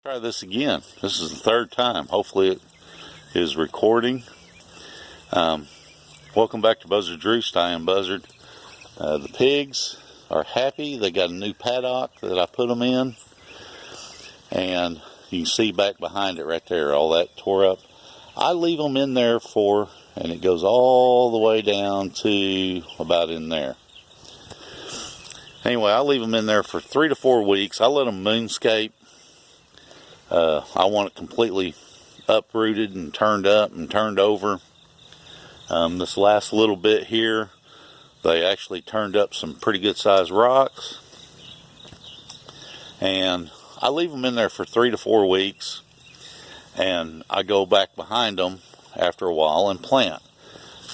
Try this again. This is the third time. Hopefully it is recording. Welcome back to Buzzard-Roost. I am Buzzard. The pigs are happy. They got a new paddock that I put them in. And you can see back behind it right there, all that tore up. I leave them in there and it goes all the way down to about in there. Anyway, I leave them in there for 3 to 4 weeks. I let them moonscape. I want it completely uprooted and turned up and turned over. This last little bit here, they actually turned up some pretty good sized rocks. And I leave them in there for 3 to 4 weeks. And I go back behind them after a while and plant.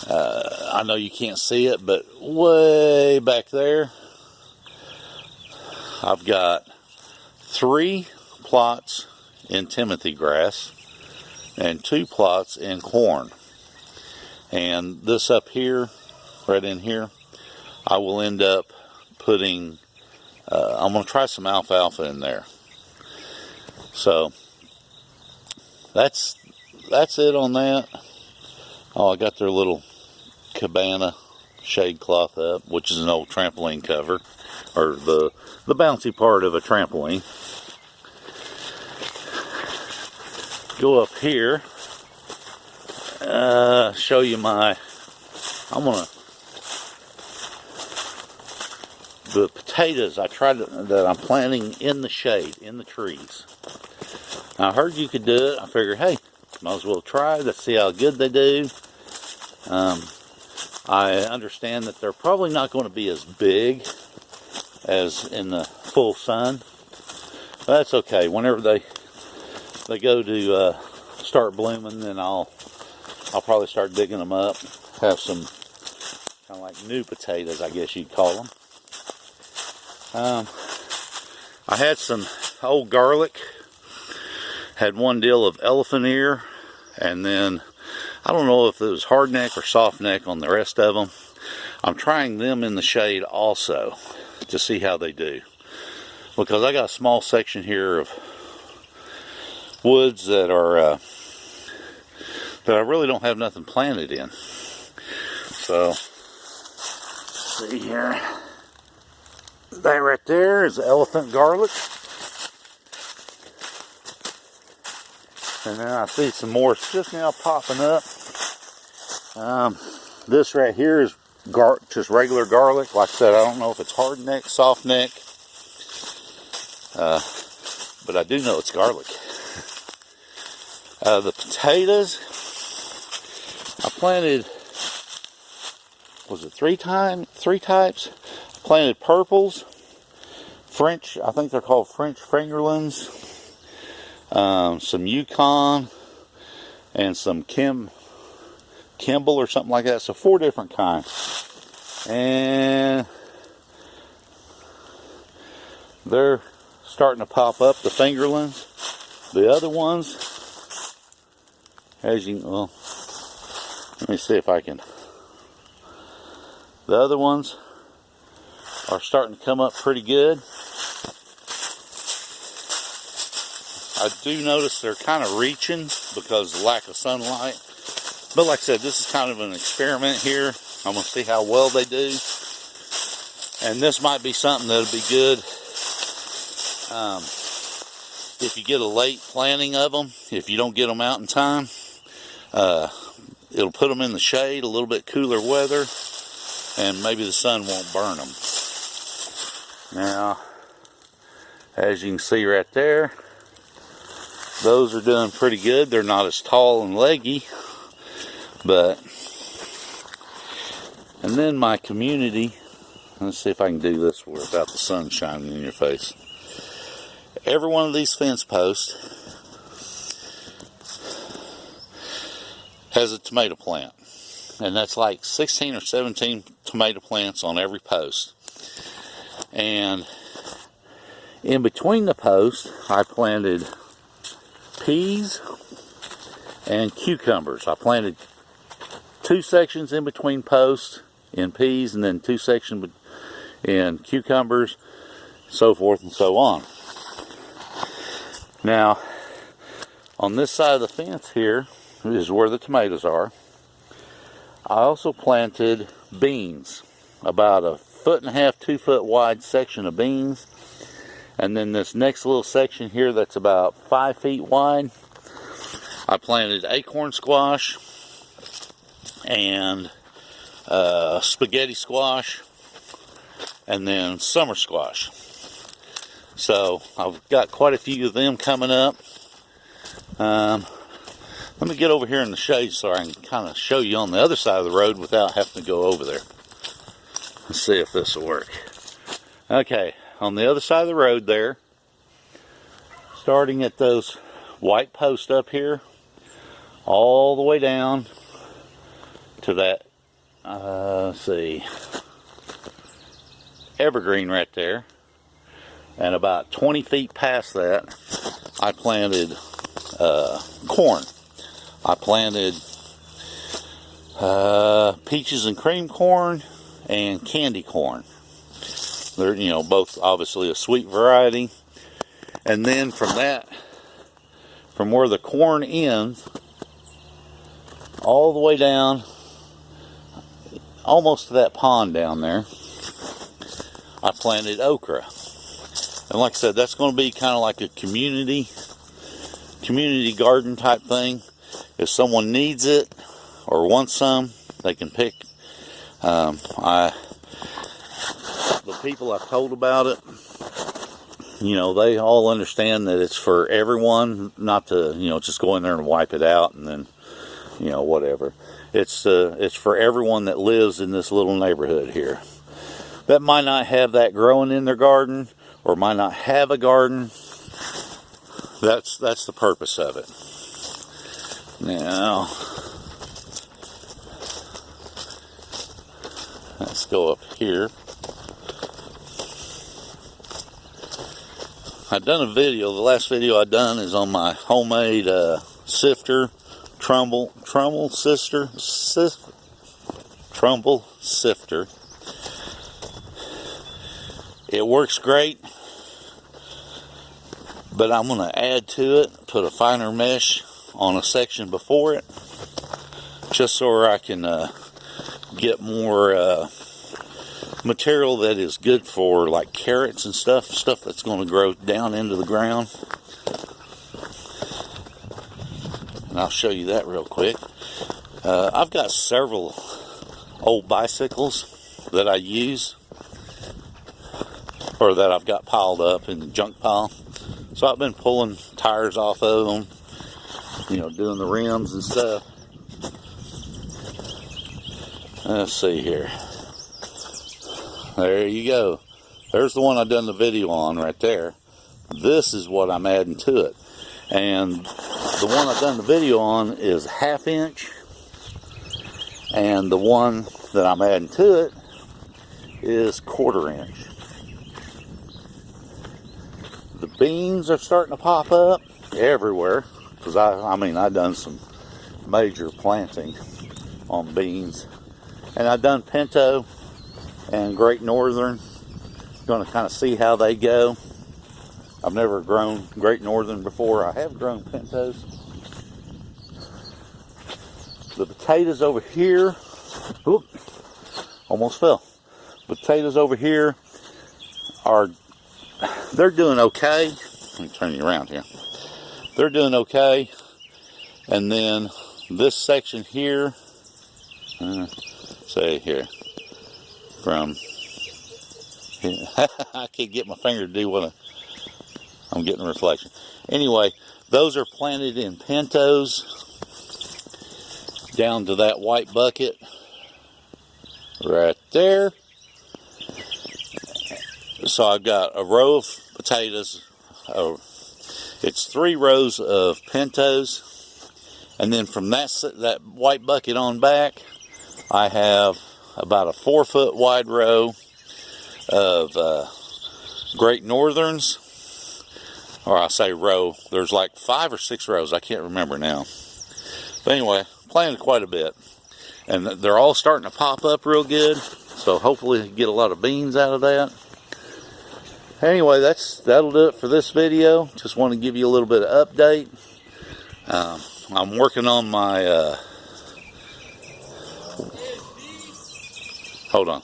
I know you can't see it, but way back there, I've got 3 plots in Timothy grass and 2 plots in corn. And this up here, right in here, I will end up putting, I'm going to try some alfalfa in there. So that's it on that. Oh, I got their little cabana shade cloth up, which is an old trampoline cover, or the bouncy part of a trampoline. Go up here, show you the potatoes that I'm planting in the shade, in the trees. Now, I heard you could do it. I figured, hey, might as well try to see how good they do. I understand that they're probably not going to be as big as in the full sun, but that's okay. Whenever they go to start blooming, then I'll probably start digging them up. Have some kind of like new potatoes, I guess you'd call them. I had some old garlic. Had one deal of elephant ear, and then I don't know if it was hard neck or soft neck on the rest of them. I'm trying them in the shade also to see how they do, because I got a small section here of woods that are that I really don't have nothing planted in. So, see here, that right there is elephant garlic, and then I see some more just now popping up. This right here is just regular garlic. Like I said, I don't know if it's hard neck, soft neck, but I do know it's garlic. The potatoes, I planted, was it 3 types? I planted purples, French, I think they're called French fingerlings, some Yukon, and some Kimball or something like that. So 4 different kinds. And they're starting to pop up, the fingerlings. The other ones, well, let me see if I can. The other ones are starting to come up pretty good. I do notice they're kind of reaching because of the lack of sunlight. But like I said, this is kind of an experiment here. I'm going to see how well they do. And this might be something that'll be good if you get a late planting of them. If you don't get them out in time, it'll put them in the shade, a little bit cooler weather, and maybe the sun won't burn them. Now, as you can see right there, those are doing pretty good. They're not as tall and leggy, but, and then my community, let's see if I can do this without the sun shining in your face. Every one of these fence posts has a tomato plant, and that's like 16 or 17 tomato plants on every post. And in between the posts, I planted peas and cucumbers. I planted 2 sections in between posts in peas, and then 2 sections in cucumbers, so forth and so on. Now, on this side of the fence here is where the tomatoes are. I also planted beans, about 1.5 to 2 foot wide section of beans. And then this next little section here that's about 5 feet wide, I planted acorn squash and spaghetti squash and then summer squash. So I've got quite a few of them coming up. Let me get over here in the shade so I can kind of show you on the other side of the road without having to go over there. Let's see if this will work. Okay, on the other side of the road there, starting at those white posts up here, all the way down to that, let's see, evergreen right there, and about 20 feet past that, I planted corn. I planted peaches and cream corn and candy corn. They're, you know, both obviously a sweet variety. And then from that, from where the corn ends, all the way down, almost to that pond down there, I planted okra. And like I said, that's going to be kind of like a community garden type thing. If someone needs it or wants some, they can pick. The people I've told about it, you know, they all understand that it's for everyone, not to, you know, just go in there and wipe it out and then, you know, whatever. It's for everyone that lives in this little neighborhood here that might not have that growing in their garden or might not have a garden. That's the purpose of it. Now, let's go up here. I've done a video. The last video I've done is on my homemade sifter, trumbull sifter. It works great, but I'm going to add to it, put a finer mesh on a section before it, just so I can get more material that is good for like carrots and stuff that's going to grow down into the ground. And I'll show you that real quick. I've got several old bicycles that I use, or that I've got piled up in the junk pile. So I've been pulling tires off of them, you know, doing the rims and stuff. Let's see here. There you go. There's the one I've done the video on right there. This is what I'm adding to it. And the one I've done the video on is 1/2 inch. And the one that I'm adding to it is 1/4 inch. The beans are starting to pop up everywhere. Because I've done some major planting on beans. And I've done pinto and Great Northern. Going to kind of see how they go. I've never grown Great Northern before. I have grown pintos. The potatoes over here, whoop, almost fell. Potatoes over here they're doing okay. Let me turn you around here. They're doing okay. And then this section here, say here, from I can't get my finger to do what I'm getting a reflection. Anyway, those are planted in pintos down to that white bucket right there. So I've got a row of potatoes. It's 3 rows of pintos, and then from that white bucket on back, I have about a 4 foot wide row of Great Northerns, or I say row, there's like 5 or 6 rows, I can't remember now. But anyway, planted quite a bit, and they're all starting to pop up real good, so hopefully get a lot of beans out of that. Anyway, that'll do it for this video. Just want to give you a little bit of update. I'm working on my hold on.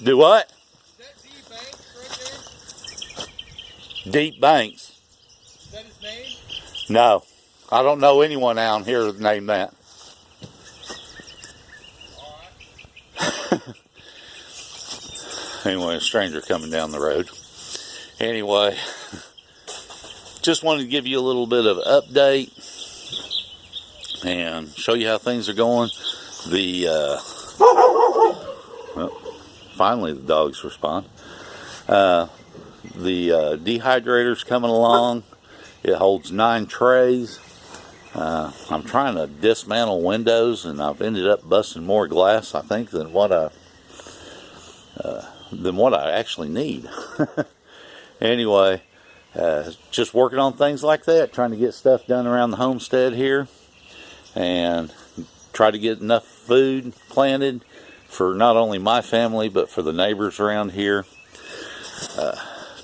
Do what? Is that Deep Banks right there? Deep Banks. Is that his name? No. I don't know anyone out here named that. Alright. Anyway, a stranger coming down the road. Anyway, just wanted to give you a little bit of update and show you how things are going. Well, finally the dogs respond. The dehydrator's coming along. It holds 9 trays. I'm trying to dismantle windows, and I've ended up busting more glass, I think, than what I actually need. Anyway, just working on things like that, trying to get stuff done around the homestead here, and try to get enough food planted for not only my family but for the neighbors around here.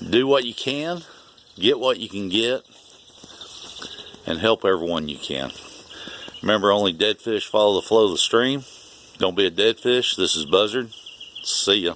Do what you can, get what you can get, and help everyone you can. Remember, only dead fish follow the flow of the stream. Don't be a dead fish. This is Buzzard. See ya.